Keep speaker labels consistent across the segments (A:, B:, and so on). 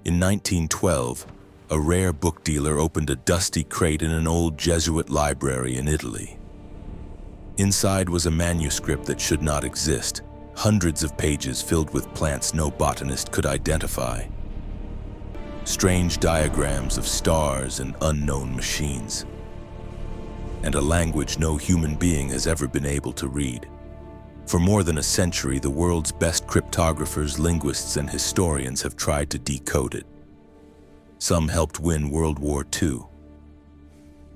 A: In 1912, a rare book dealer opened a dusty crate in an old Jesuit library in Italy. Inside was a manuscript that should not exist, hundreds of pages filled with plants no botanist could identify. Strange diagrams of stars and unknown machines. And a language no human being has ever been able to read. For more than a century, the world's best cryptographers, linguists, and historians have tried to decode it. Some helped win World War II.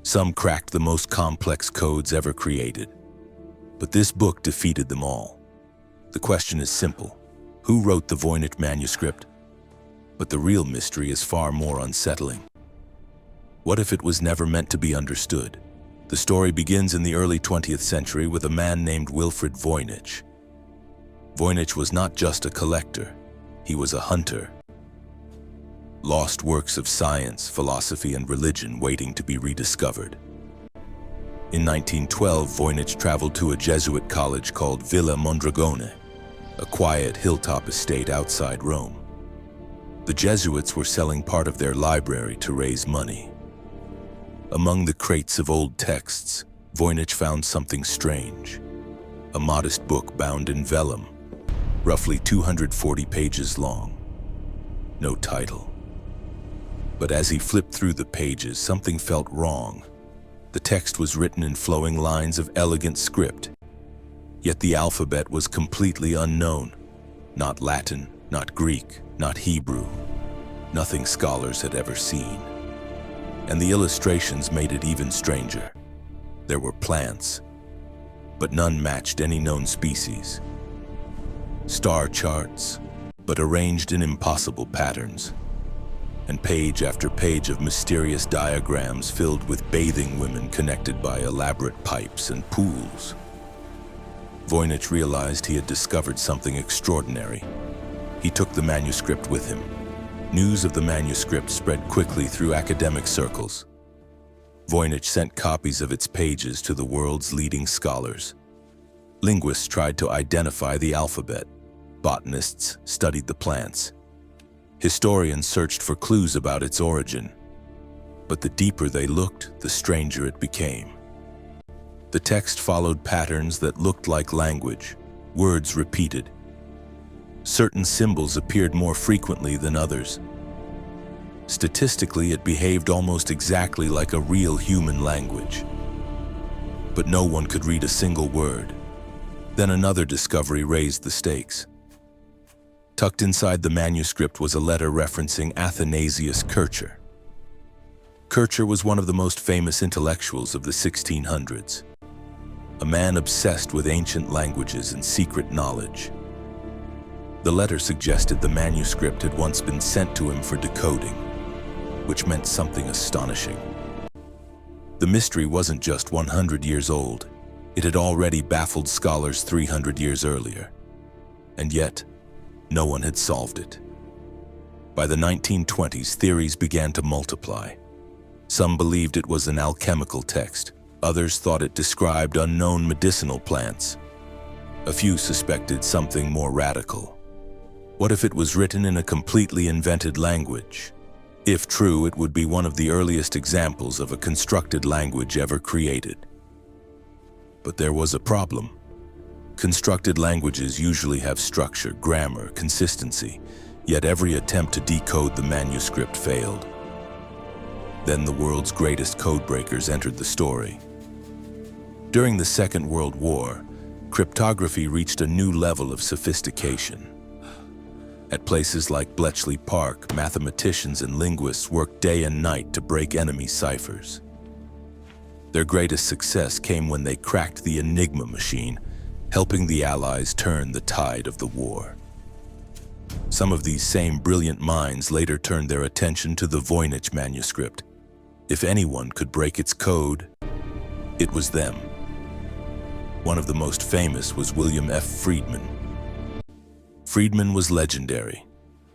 A: Some cracked the most complex codes ever created. But this book defeated them all. The question is simple. Who wrote the Voynich Manuscript? But the real mystery is far more unsettling. What if it was never meant to be understood? The story begins in the early 20th century with a man named Wilfrid Voynich. Voynich was not just a collector, he was a hunter. Lost works of science, philosophy, and religion waiting to be rediscovered. In 1912, Voynich traveled to a Jesuit college called Villa Mondragone, a quiet hilltop estate outside Rome. The Jesuits were selling part of their library to raise money. Among the crates of old texts, Voynich found something strange. A modest book bound in vellum, roughly 240 pages long. No title. But as he flipped through the pages, something felt wrong. The text was written in flowing lines of elegant script, yet the alphabet was completely unknown. Not Latin, not Greek, not Hebrew. Nothing scholars had ever seen. And the illustrations made it even stranger. There were plants, but none matched any known species. Star charts, but arranged in impossible patterns. And page after page of mysterious diagrams filled with bathing women connected by elaborate pipes and pools. Voynich realized he had discovered something extraordinary. He took the manuscript with him. News of the manuscript spread quickly through academic circles. Voynich sent copies of its pages to the world's leading scholars. Linguists tried to identify the alphabet. Botanists studied the plants. Historians searched for clues about its origin. But the deeper they looked, the stranger it became. The text followed patterns that looked like language, words repeated. Certain symbols appeared more frequently than others. Statistically, it behaved almost exactly like a real human language. But no one could read a single word. Then another discovery raised the stakes. Tucked inside the manuscript was a letter referencing Athanasius Kircher. Kircher was one of the most famous intellectuals of the 1600s, a man obsessed with ancient languages and secret knowledge. The letter suggested the manuscript had once been sent to him for decoding, which meant something astonishing. The mystery wasn't just 100 years old. It had already baffled scholars 300 years earlier. And yet, no one had solved it. By the 1920s, theories began to multiply. Some believed it was an alchemical text. Others thought it described unknown medicinal plants. A few suspected something more radical. What if it was written in a completely invented language? If true, it would be one of the earliest examples of a constructed language ever created. But there was a problem. Constructed languages usually have structure, grammar, consistency, yet every attempt to decode the manuscript failed. Then the world's greatest codebreakers entered the story. During the Second World War, cryptography reached a new level of sophistication. At places like Bletchley Park, mathematicians and linguists worked day and night to break enemy ciphers. Their greatest success came when they cracked the Enigma machine, helping the Allies turn the tide of the war. Some of these same brilliant minds later turned their attention to the Voynich Manuscript. If anyone could break its code, it was them. One of the most famous was William F. Friedman. Friedman was legendary.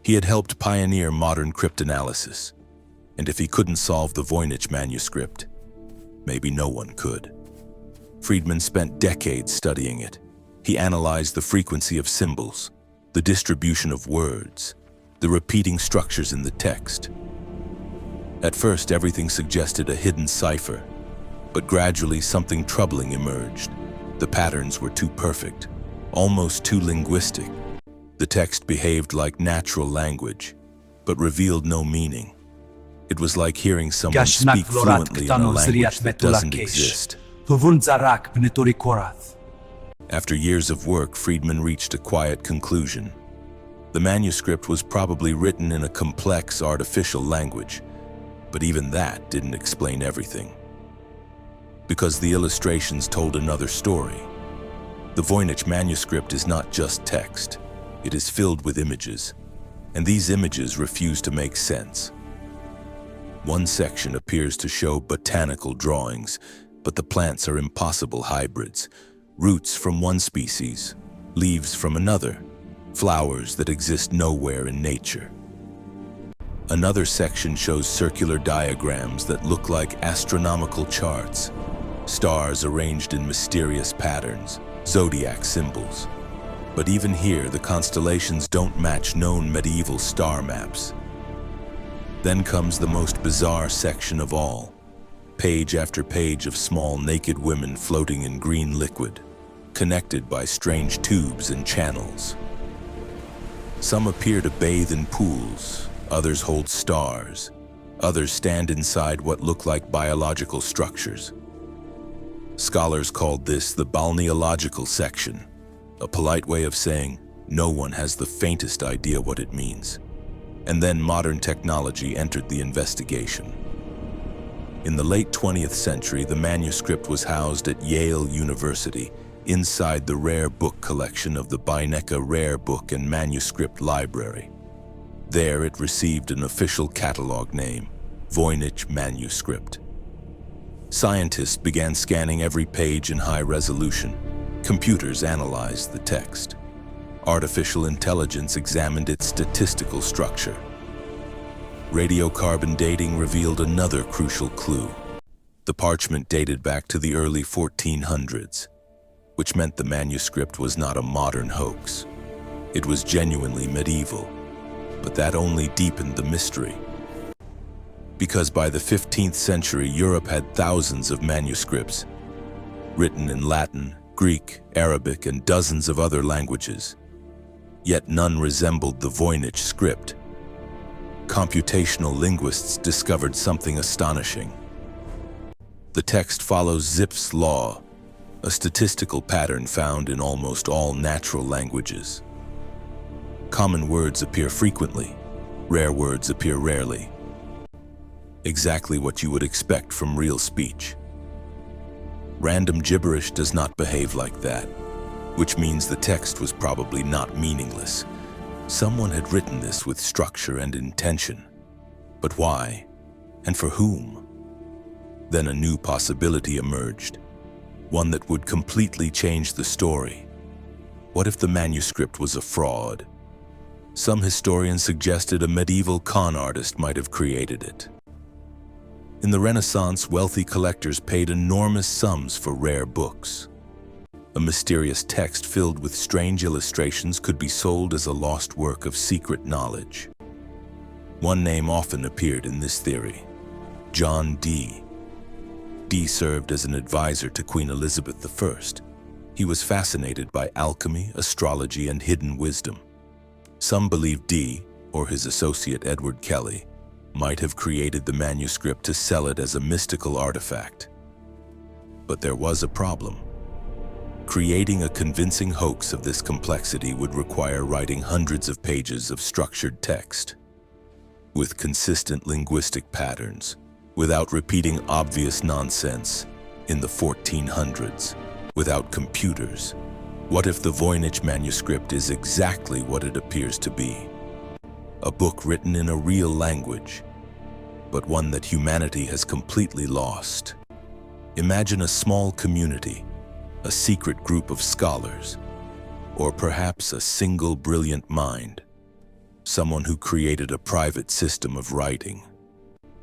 A: He had helped pioneer modern cryptanalysis, and if he couldn't solve the Voynich Manuscript, maybe no one could. Friedman spent decades studying it. He analyzed the frequency of symbols, the distribution of words, the repeating structures in the text. At first, everything suggested a hidden cipher, but gradually something troubling emerged. The patterns were too perfect, almost too linguistic. The text behaved like natural language, but revealed no meaning. It was like hearing someone speak fluently in a language that doesn't exist. After years of work, Friedman reached a quiet conclusion. The manuscript was probably written in a complex, artificial language, but even that didn't explain everything. Because the illustrations told another story. The Voynich Manuscript is not just text. It is filled with images, and these images refuse to make sense. One section appears to show botanical drawings, but the plants are impossible hybrids. Roots from one species, leaves from another, flowers that exist nowhere in nature. Another section shows circular diagrams that look like astronomical charts, stars arranged in mysterious patterns, zodiac symbols. But even here, the constellations don't match known medieval star maps. Then comes the most bizarre section of all, page after page of small naked women floating in green liquid, connected by strange tubes and channels. Some appear to bathe in pools, others hold stars, others stand inside what look like biological structures. Scholars called this the balneological section, a polite way of saying no one has the faintest idea what it means. And then modern technology entered the investigation. In the late 20th century, the manuscript was housed at Yale University, inside the rare book collection of the Beinecke Rare Book and Manuscript Library. There it received an official catalog name, Voynich Manuscript. Scientists began scanning every page in high resolution. Computers analyzed the text. Artificial intelligence examined its statistical structure. Radiocarbon dating revealed another crucial clue. The parchment dated back to the early 1400s, which meant the manuscript was not a modern hoax. It was genuinely medieval, but that only deepened the mystery. Because by the 15th century, Europe had thousands of manuscripts, written in Latin, Greek, Arabic, and dozens of other languages. Yet none resembled the Voynich script. Computational linguists discovered something astonishing. The text follows Zipf's law, a statistical pattern found in almost all natural languages. Common words appear frequently, rare words appear rarely. Exactly what you would expect from real speech. Random gibberish does not behave like that, which means the text was probably not meaningless. Someone had written this with structure and intention. But why? And for whom? Then a new possibility emerged, one that would completely change the story. What if the manuscript was a fraud? Some historians suggested a medieval con artist might have created it. In the Renaissance, wealthy collectors paid enormous sums for rare books. A mysterious text filled with strange illustrations could be sold as a lost work of secret knowledge. One name often appeared in this theory: John Dee. Dee served as an advisor to Queen Elizabeth I. He was fascinated by alchemy, astrology, and hidden wisdom. Some believe Dee, or his associate Edward Kelly, might have created the manuscript to sell it as a mystical artifact. But there was a problem. Creating a convincing hoax of this complexity would require writing hundreds of pages of structured text, with consistent linguistic patterns, without repeating obvious nonsense. In the 1400s, without computers, what if the Voynich manuscript is exactly what it appears to be? A book written in a real language, but one that humanity has completely lost. Imagine a small community, a secret group of scholars, or perhaps a single brilliant mind, someone who created a private system of writing,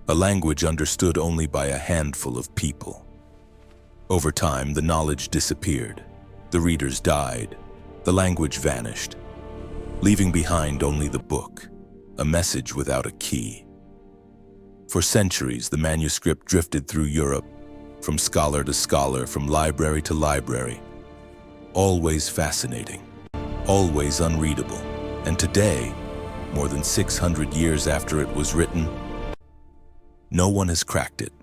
A: a language understood only by a handful of people. Over time, the knowledge disappeared, the readers died, the language vanished, leaving behind only the book. a message without a key. For centuries, the manuscript drifted through Europe, from scholar to scholar, from library to library. Always fascinating, always unreadable. And today, more than 600 years after it was written, no one has cracked it.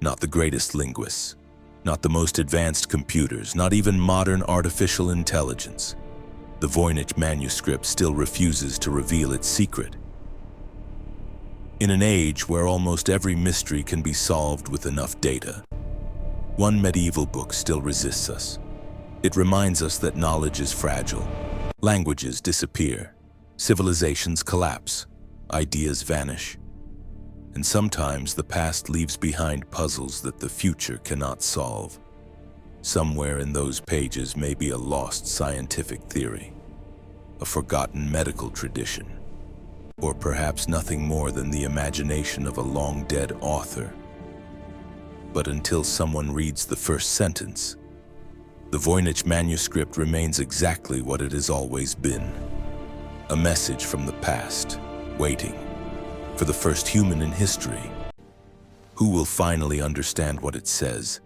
A: Not the greatest linguists, not the most advanced computers, not even modern artificial intelligence. The Voynich Manuscript still refuses to reveal its secret. In an age where almost every mystery can be solved with enough data, one medieval book still resists us. It reminds us that knowledge is fragile. Languages disappear, civilizations collapse, ideas vanish. And sometimes the past leaves behind puzzles that the future cannot solve. Somewhere in those pages may be a lost scientific theory, a forgotten medical tradition, or perhaps nothing more than the imagination of a long-dead author. But until someone reads the first sentence, the Voynich Manuscript remains exactly what it has always been. A message from the past, waiting for the first human in history. Who will finally understand what it says?